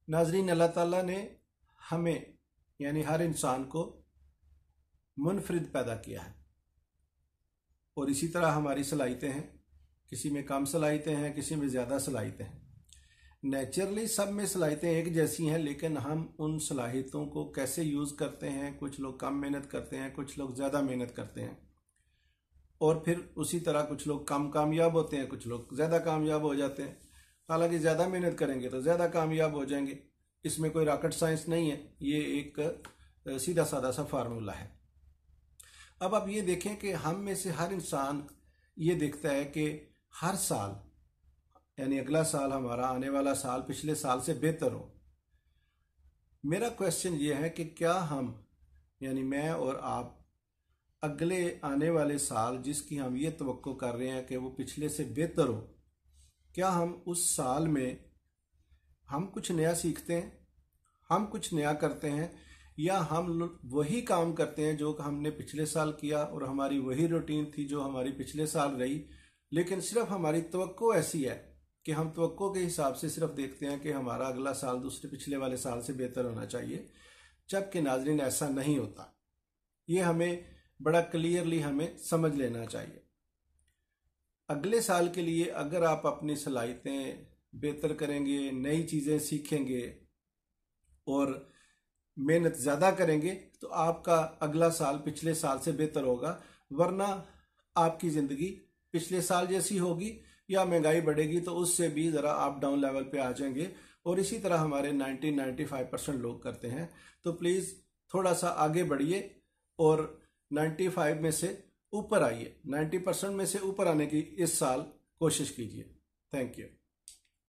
नाजरीन, अल्लाह ताला ने हमें यानी हर इंसान को मुनफरिद पैदा किया है और इसी तरह हमारी सलाहियतें हैं। किसी में कम सलाहियतें हैं, किसी में ज़्यादा सलाहियतें हैं। नेचुरली सब में सलाहियतें एक जैसी हैं, लेकिन हम उन सलाहियतों को कैसे यूज़ करते हैं, कुछ लोग कम मेहनत करते हैं, कुछ लोग ज़्यादा मेहनत करते हैं और फिर उसी तरह कुछ लोग कम कामयाब होते हैं, कुछ लोग ज़्यादा कामयाब हो जाते हैं। हालांकि ज़्यादा मेहनत करेंगे तो ज़्यादा कामयाब हो जाएंगे, इसमें कोई रॉकेट साइंस नहीं है, ये एक सीधा साधा सा फार्मूला है। अब आप ये देखें कि हम में से हर इंसान ये देखता है कि हर साल यानी अगला साल, हमारा आने वाला साल पिछले साल से बेहतर हो। मेरा क्वेश्चन ये है कि क्या हम यानी मैं और आप अगले आने वाले साल जिसकी हम ये तवक्को कर रहे हैं कि वो पिछले से बेहतर हो, क्या हम उस साल में हम कुछ नया सीखते हैं, हम कुछ नया करते हैं, या हम वही काम करते हैं जो हमने पिछले साल किया और हमारी वही रूटीन थी जो हमारी पिछले साल रही, लेकिन सिर्फ हमारी तवक्को ऐसी है कि हम तवक्को के हिसाब से सिर्फ देखते हैं कि हमारा अगला साल दूसरे पिछले वाले साल से बेहतर होना चाहिए, जबकि नाज़रीन ऐसा नहीं होता। ये हमें बड़ा क्लियरली हमें समझ लेना चाहिए। अगले साल के लिए अगर आप अपनी सलाहियतें बेहतर करेंगे, नई चीज़ें सीखेंगे और मेहनत ज़्यादा करेंगे तो आपका अगला साल पिछले साल से बेहतर होगा, वरना आपकी ज़िंदगी पिछले साल जैसी होगी या महंगाई बढ़ेगी तो उससे भी ज़रा आप डाउन लेवल पे आ जाएंगे। और इसी तरह हमारे 90-95% लोग करते हैं। तो प्लीज़ थोड़ा सा आगे बढ़िए और 95 में से ऊपर आइए, 90% में से ऊपर आने की इस साल कोशिश कीजिए। Thank you.